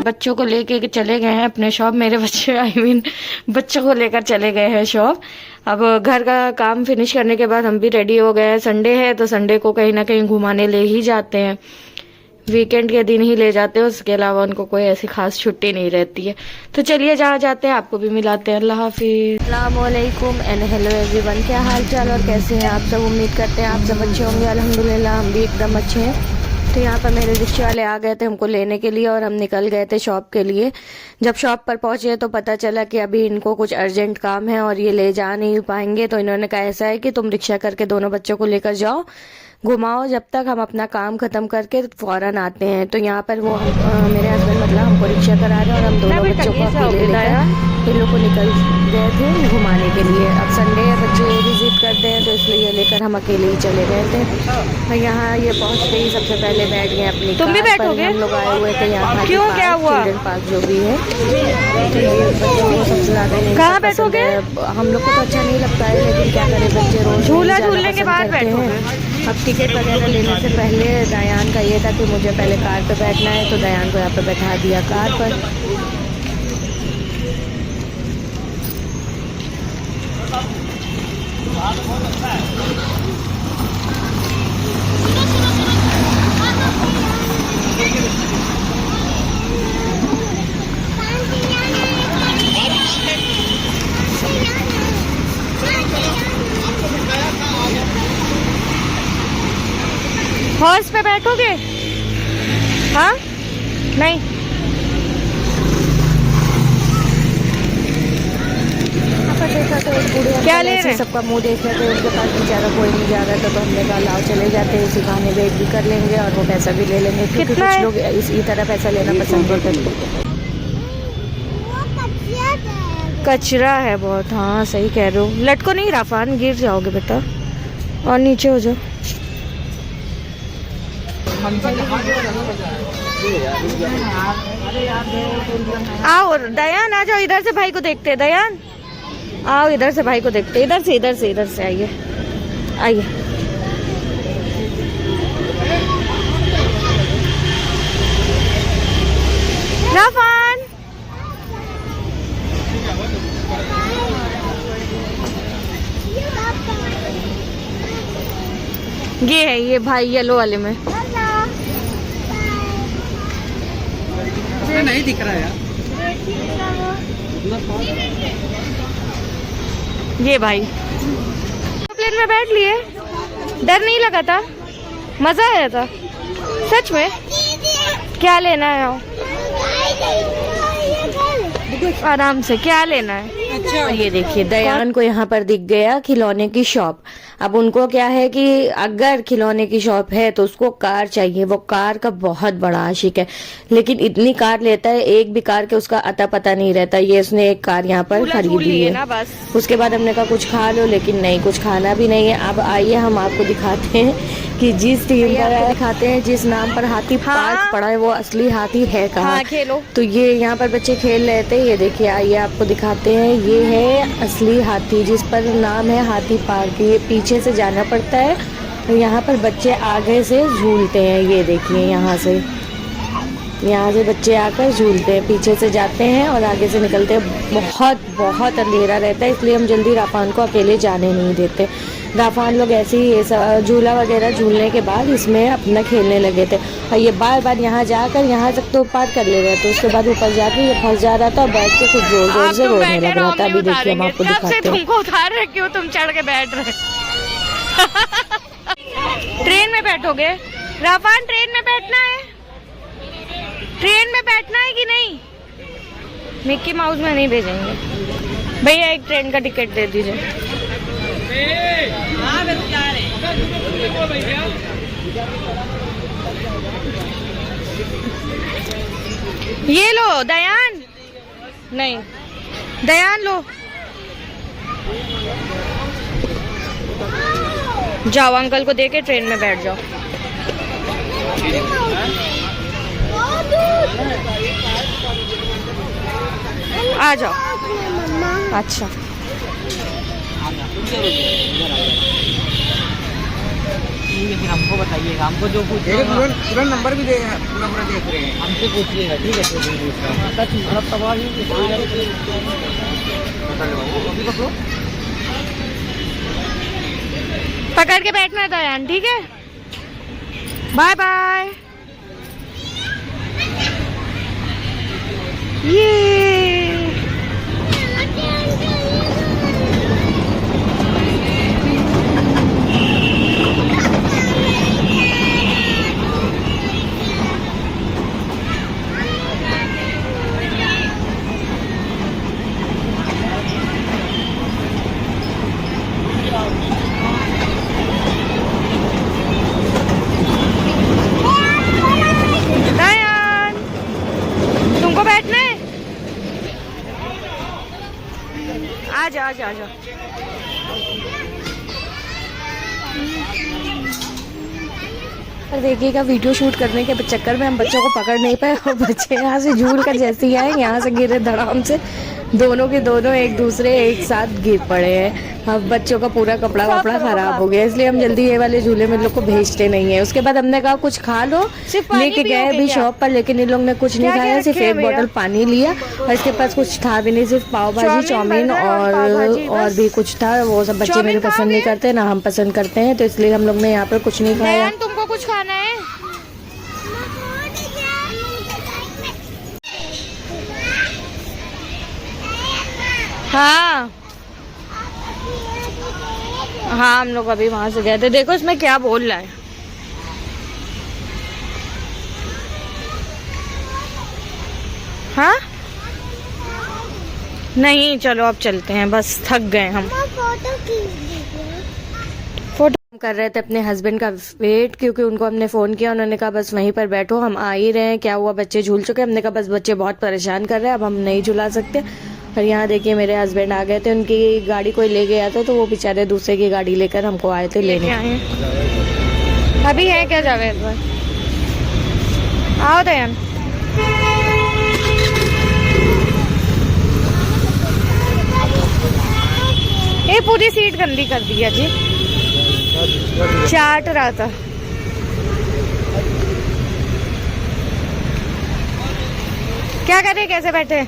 बच्चों को लेके चले गए हैं अपने शॉप। मेरे बच्चे बच्चों को लेकर चले गए हैं शॉप। अब घर का काम फिनिश करने के बाद हम भी रेडी हो गए हैं। संडे है तो संडे को कहीं ना कहीं घुमाने ले ही जाते हैं, वीकेंड के दिन ही ले जाते हैं, उसके अलावा उनको कोई ऐसी खास छुट्टी नहीं रहती है। तो चलिए जहाँ जाते हैं आपको भी मिलाते हैं। अल्लाह हाफिज़। अस्सलाम वालेकुम एंड हेलो एवरीवन, क्या हाल चाल और कैसे हैं आप सब। उम्मीद करते हैं आप सब अच्छे होंगे। अल्हम्दुलिल्लाह हम भी एकदम अच्छे हैं। तो यहाँ पर मेरे रिक्शे वाले आ गए थे हमको लेने के लिए और हम निकल गए थे शॉप के लिए। जब शॉप पर पहुंचे तो पता चला कि अभी इनको कुछ अर्जेंट काम है और ये ले जा नहीं पाएंगे। तो इन्होंने कहा ऐसा है कि तुम रिक्शा करके दोनों बच्चों को लेकर जाओ, घुमाओ, जब तक हम अपना काम खत्म करके फौरन आते हैं। तो यहाँ पर वो मेरे हस्बैंड मतलब हमको रिक्शा करा रहे और हम दोनों बच्चों को अकेले लेकर इन लोग को निकल गए थे घुमाने के लिए। अब संडे है, बच्चे विजिट करते हैं तो इसलिए ये लेकर हम अकेले ही चले गए थे। और यहाँ ये पहुँचते ही सबसे पहले बैठ गए अपनी तुम भी बैठोगे? हम लोग आए हुए थे यहाँ क्यों, क्या हुआ? चिल्ड्रन पार्क जो भी है, बच्चों को सबसे ज्यादा नहीं कहाँ बैठोगे? हम लोग को तो अच्छा नहीं लगता है, लेकिन क्या करें, बच्चे रोज झूला झूलने के बाद बैठोगे। अब टिकट वगैरह लेने से पहले दयान का ये था कि मुझे पहले कार पे बैठना है, तो दयान को यहाँ पे बैठा दिया कार पर। हॉर्स पे बैठोगे? हाँ नहीं। देखा तो एक बूढ़े क्या ले रहे हैं? सबका मुंह देख रहे थे, उनके पास बेचारा कोई नहीं जा रहा था। तो हमने कहा लाओ चले जाते हैं, इसी बहाने वेट भी कर लेंगे और वो पैसा भी ले लेंगे, क्योंकि कितना कुछ है? लोग इसी तरह पैसा लेना पसंद करते हैं। कचरा है बहुत। हाँ सही कह रहे हो। लटको नहीं राफान, गिर जाओगे बेटा, और नीचे हो जाओ। आओ दयान, आ जाओ, इधर से भाई को देखते हैं। दयान आओ, इधर से भाई को देखते हैं। इधर से आइए आइए। राफान ये है, ये भाई येलो वाले में नहीं दिख रहा है। ये भाई प्लेन में बैठ लिए, डर नहीं लगा था, मजा आया था सच में। क्या लेना है? आओ आराम से, क्या लेना है? अच्छा, ये देखिए दयान को यहाँ पर दिख गया खिलौने की शॉप। अब उनको क्या है कि अगर खिलौने की शॉप है तो उसको कार चाहिए, वो कार का बहुत बड़ा आशिक है, लेकिन इतनी कार लेता है, एक भी कार के उसका अता पता नहीं रहता। ये उसने एक कार यहाँ पर खरीद ली है। उसके बाद हमने कहा कुछ खा लो, लेकिन नहीं, कुछ खाना भी नहीं है। अब आइए हम आपको दिखाते हैं कि जिस टीम पर दिखाते हैं, जिस नाम पर हाथी पार्क पड़ा है, वो असली हाथी है कहाँ। खेलो। तो ये यहाँ पर बच्चे खेल रहे थे, ये देखिए, आइए आपको दिखाते हैं। ये है असली हाथी, जिस पर नाम है हाथी पार्क। ये पीछे से जाना पड़ता है और यहाँ पर बच्चे आगे से झूलते हैं। ये देखिए, यहाँ से बच्चे आकर झूलते हैं, पीछे से जाते हैं और आगे से निकलते हैं। बहुत अंधेरा रहता है, इसलिए हम जल्दी राफान को अकेले जाने नहीं देते। राफान लोग ऐसे ही ये झूला वगैरह झूलने के बाद इसमें अपना खेलने लगे थे और ये बार बार यहाँ जाकर यहाँ तक तो पार कर ले रहे थे। उसके बाद ऊपर जाके ये फंस जा रहा था और बैठ के कुछ जोर जोर से रोने लग रहा था। अभी देखिए हम आपको दिखाते हैं। तुमको उतार रहे, क्यों तुम चढ़ के बैठ रहे? ट्रेन में बैठोगे राफान? ट्रेन में बैठना है? ट्रेन में बैठना है कि नहीं? मिक्की माउस में नहीं भेजेंगे भैया, एक ट्रेन का टिकट दे दीजिए। ये लो दयान, नहीं दयान लो, जाओ अंकल को देके ट्रेन में बैठ जाओ। आ जाओ। अच्छा ठीक है, फिर हमको बताइएगा, हमको जो पूछ पूरा नंबर भी पूरा देख रहे हैं। हमसे पूछिएगा, ठीक है? पकड़ के बैठना था यार, ठीक है? Bye bye. ये दयान, तुमको बैठना है? आजा आजा आजा। और देखिएगा, वीडियो शूट करने के चक्कर में हम बच्चों को पकड़ नहीं पाए और बच्चे यहाँ से झूल कर जैसे ही आए यहाँ से गिरे धड़ाम से, दोनों के दोनों एक दूसरे एक साथ गिर पड़े हैं। अब बच्चों का पूरा कपड़ा वपड़ा खराब हो गया, इसलिए हम जल्दी ये वाले झूले में इन लोग को भेजते नहीं है। उसके बाद हमने कहा कुछ खा लो, लेके गए भी शॉप पर, लेकिन इन लोग ने कुछ नहीं खाया, सिर्फ एक बोतल पानी लिया और इसके पास कुछ था भी नहीं, सिर्फ पाव भाजी, चाउमीन और भी कुछ था। वो सब बच्चे मेरे पसंद नहीं करते, ना हम पसंद करते हैं, तो इसलिए हम लोग ने यहाँ पर कुछ नहीं खाया। तुमको कुछ खाना है? हाँ हाँ, हम लोग अभी वहां से गए थे। देखो इसमें क्या बोल रहा है। हाँ नहीं, चलो अब चलते हैं, बस थक गए हम। फोटो कर रहे थे अपने हस्बैंड का वेट, क्योंकि उनको हमने फोन किया, उन्होंने कहा बस वहीं पर बैठो, हम आ ही रहे हैं। क्या हुआ, बच्चे झूल चुके। हमने कहा बस बच्चे बहुत परेशान कर रहे हैं, अब हम नहीं झुला सकते। और यहाँ देखिए मेरे हस्बैंड आ गए थे, उनकी गाड़ी कोई ले गया था, तो वो बेचारे दूसरे की गाड़ी लेकर हमको आए थे लेने। अभी है क्या जावेद भाई? आओ दयान। ये पूरी सीट गंदी कर दी है जी, चाट रहा था। क्या करे, कैसे बैठे?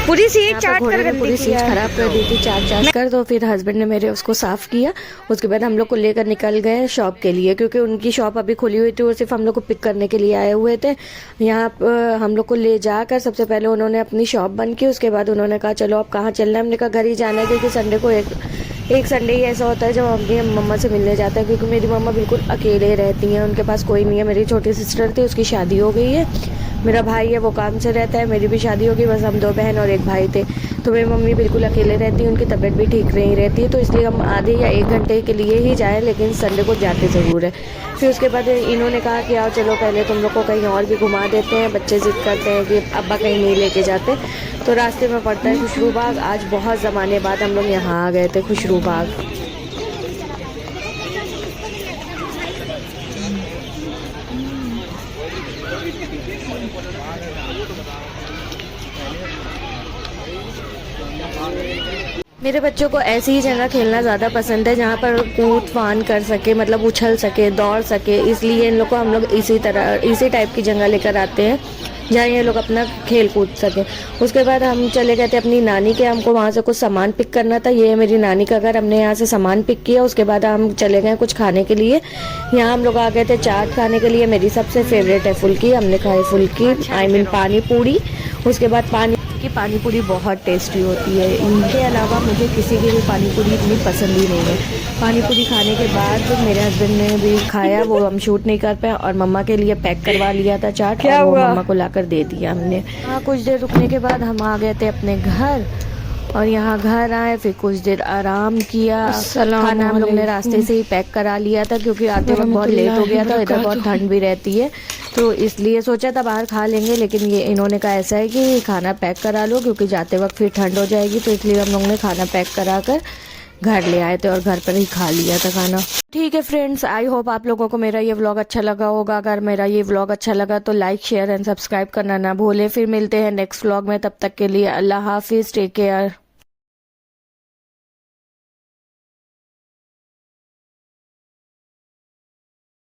पूरी सीट चाट कर गंदी पूरी सीट खराब कर दी थी चाट कर। तो फिर हस्बैंड ने मेरे उसको साफ किया। उसके बाद हम लोग को लेकर निकल गए शॉप के लिए, क्योंकि उनकी शॉप अभी खुली हुई थी, वो सिर्फ हम लोग को पिक करने के लिए आए हुए थे। यहाँ हम लोग को ले जाकर सबसे पहले उन्होंने अपनी शॉप बंद की। उसके बाद उन्होंने कहा चलो अब कहाँ चलना है। हमने कहा घर ही जाना है, क्योंकि संडे को एक संडे ही ऐसा होता है जब अपनी मम्मा से मिलने जाता है, क्योंकि मेरी मम्मा बिल्कुल अकेले रहती हैं, उनके पास कोई नहीं है। मेरी छोटी सिस्टर थी, उसकी शादी हो गई है। मेरा भाई है, वो काम से रहता है, मेरी भी शादी होगी, बस हम 2 बहन और 1 भाई थे। तो मेरी मम्मी बिल्कुल अकेले रहती है, उनकी तबीयत भी ठीक नहीं रहती है, तो इसलिए हम आधे या 1 घंटे के लिए ही जाएँ, लेकिन संडे को जाते ज़रूर है। फिर उसके बाद इन्होंने कहा कि आओ चलो पहले तुम लोग को कहीं और भी घुमा देते हैं। बच्चे ज़िद करते हैं कि अब्बा कहीं नहीं लेके जाते। तो रास्ते में पड़ता है खुशरू बाग। आज बहुत ज़माने बाद हम लोग यहाँ आ गए थे खुशरू बाग। मेरे बच्चों को ऐसी ही जगह खेलना ज़्यादा पसंद है जहाँ पर कूद फान कर सके, मतलब उछल सके, दौड़ सके। इसलिए इन लोग को हम लोग इसी टाइप की जगह लेकर आते हैं जहाँ ये लोग अपना खेल कूद सके। उसके बाद हम चले गए थे अपनी नानी के, हमको वहाँ से कुछ सामान पिक करना था। ये है मेरी नानी का घर, हमने यहाँ से सामान पिक किया। उसके बाद हम चले गए कुछ खाने के लिए। यहाँ हम लोग आ गए थे चाट खाने के लिए। मेरी सबसे फेवरेट है फुल्की, हमने खाई फुल्की, आई मीन पानी पूरी। उसके बाद पानी पूरी बहुत टेस्टी होती है, इनके अलावा मुझे किसी की भी पानी पूरी इतनी पसंद ही नहीं है। पानी पूरी खाने के बाद मेरे हस्बैंड ने भी खाया, वो हम शूट नहीं कर पाए, और मम्मा के लिए पैक करवा लिया था चाट, और वो मम्मा को लाकर दे दिया हमने। हाँ, कुछ देर रुकने के बाद हम आ गए थे अपने घर, और यहाँ घर आए, फिर कुछ देर आराम किया। खाना हम लोग ने रास्ते से ही पैक करा लिया था, क्योंकि आते वक्त बहुत लेट हो गया था, इधर बहुत ठंड भी रहती है, तो इसलिए सोचा था बाहर खा लेंगे। लेकिन ये इन्होंने कहा ऐसा है कि खाना पैक करा लो, क्योंकि जाते वक्त फिर ठंड हो जाएगी, तो इसलिए हम लोग ने खाना पैक करा कर घर ले आए थे और घर पर ही खा लिया था खाना। ठीक है फ्रेंड्स, आई होप आप लोगों को मेरा ये व्लॉग अच्छा लगा होगा। अगर मेरा ये व्लॉग अच्छा लगा तो लाइक, शेयर एंड सब्सक्राइब करना ना भूलें। फिर मिलते हैं नेक्स्ट व्लॉग में, तब तक के लिए अल्लाह हाफिज़, टेक केयर।